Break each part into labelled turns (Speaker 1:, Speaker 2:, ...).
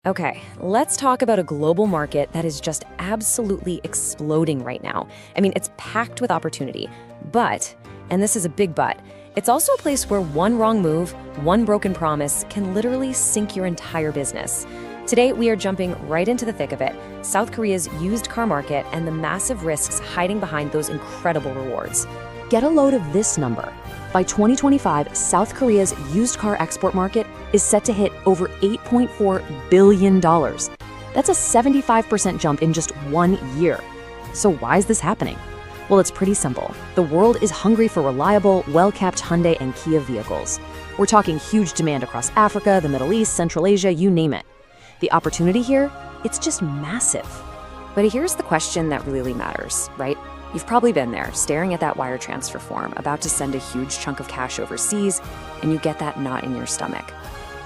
Speaker 1: Okay, let's talk about a global market that is just absolutely exploding right now. I mean, it's packed with opportunity. But, and this is a big but, it's also a place where one wrong move, one broken promise can literally sink your entire business. Today, we are jumping right into the thick of it, South Korea's used car market and the massive risks hiding behind those incredible rewards. Get a load of this number. By 2025, South Korea's used car export market is set to hit over $8.4 billion. That's a 75% jump in just 1 year. So why is this happening? Well, it's pretty simple. The world is hungry for reliable, well-kept Hyundai and Kia vehicles. We're talking huge demand across Africa, the Middle East, Central Asia, you name it. The opportunity here, it's just massive. But here's the question that really matters, right? You've probably been there, staring at that wire transfer form, about to send a huge chunk of cash overseas, and you get that knot in your stomach.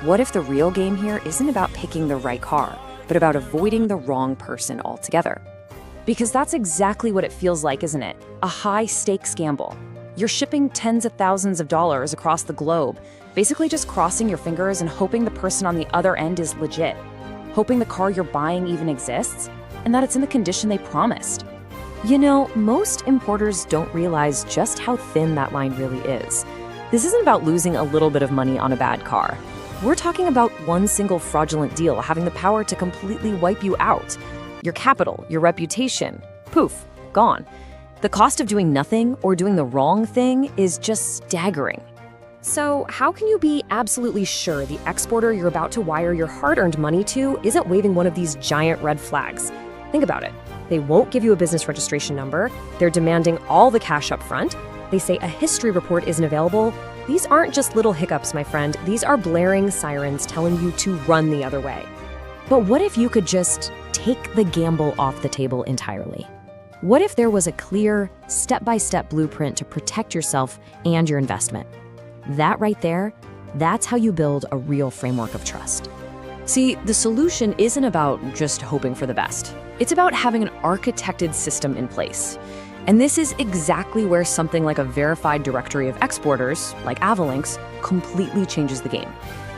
Speaker 1: What if the real game here isn't about picking the right car, but about avoiding the wrong person altogether? Because that's exactly what it feels like, isn't it? A high-stakes gamble. You're shipping tens of thousands of dollars across the globe, basically just crossing your fingers and hoping the person on the other end is legit, hoping the car you're buying even exists, and that it's in the condition they promised. You know, most importers don't realize just how thin that line really is. This isn't about losing a little bit of money on a bad car. We're talking about one single fraudulent deal having the power to completely wipe you out. Your capital, your reputation, poof, gone. The cost of doing nothing or doing the wrong thing is just staggering. So how can you be absolutely sure the exporter you're about to wire your hard-earned money to isn't waving one of these giant red flags? Think about it. They won't give you a business registration number. They're demanding all the cash up front. They say a history report isn't available. These aren't just little hiccups, my friend. These are blaring sirens telling you to run the other way. But what if you could just take the gamble off the table entirely? What if there was a clear, step-by-step blueprint to protect yourself and your investment? That right there, that's how you build a real framework of trust. See, the solution isn't about just hoping for the best. It's about having an architected system in place. And this is exactly where something like a verified directory of exporters, like Avalinks, completely changes the game.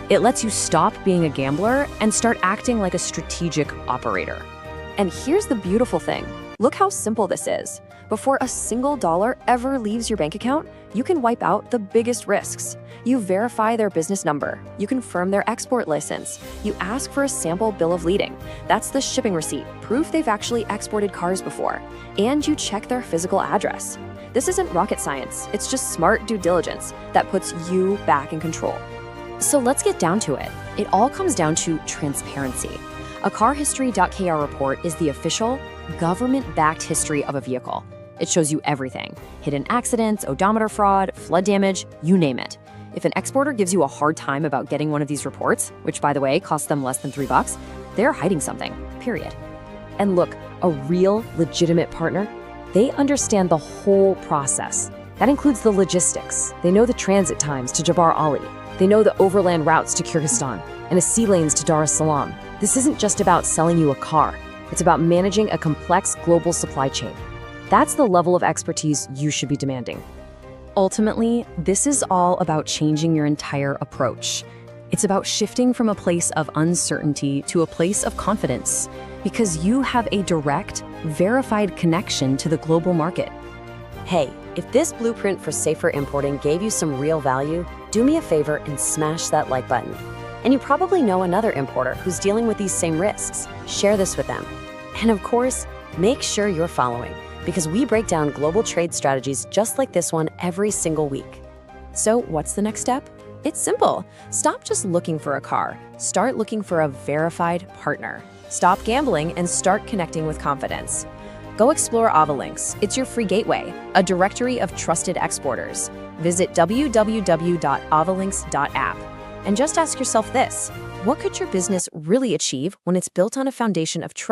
Speaker 1: It lets you stop being a gambler and start acting like a strategic operator. And here's the beautiful thing. Look how simple this is. Before a single dollar ever leaves your bank account, you can wipe out the biggest risks. You verify their business number. You confirm their export license. You ask for a sample bill of lading. That's the shipping receipt, proof they've actually exported cars before. And you check their physical address. This isn't rocket science. It's just smart due diligence that puts you back in control. So let's get down to it. It all comes down to transparency. A carhistory.kr report is the official, government-backed history of a vehicle. It shows you everything: hidden accidents, odometer fraud, flood damage, you name it. If an exporter gives you a hard time about getting one of these reports, which by the way costs them less than $3, they're hiding something, period. And look, a real, legitimate partner, they understand the whole process. That includes the logistics. They know the transit times to Jebel Ali. They know the overland routes to Kyrgyzstan and the sea lanes to Dar es Salaam. This isn't just about selling you a car. It's about managing a complex global supply chain. That's the level of expertise you should be demanding. Ultimately, this is all about changing your entire approach. It's about shifting from a place of uncertainty to a place of confidence, because you have a direct, verified connection to the global market. Hey, if this blueprint for safer importing gave you some real value, do me a favor and smash that like button. And you probably know another importer who's dealing with these same risks. Share this with them. And of course, make sure you're following, because we break down global trade strategies just like this one every single week. So what's the next step? It's simple. Stop just looking for a car. Start looking for a verified partner. Stop gambling and start connecting with confidence. Go explore Avalinks. It's your free gateway, a directory of trusted exporters. Visit www.avalinks.app and just ask yourself this: what could your business really achieve when it's built on a foundation of trust?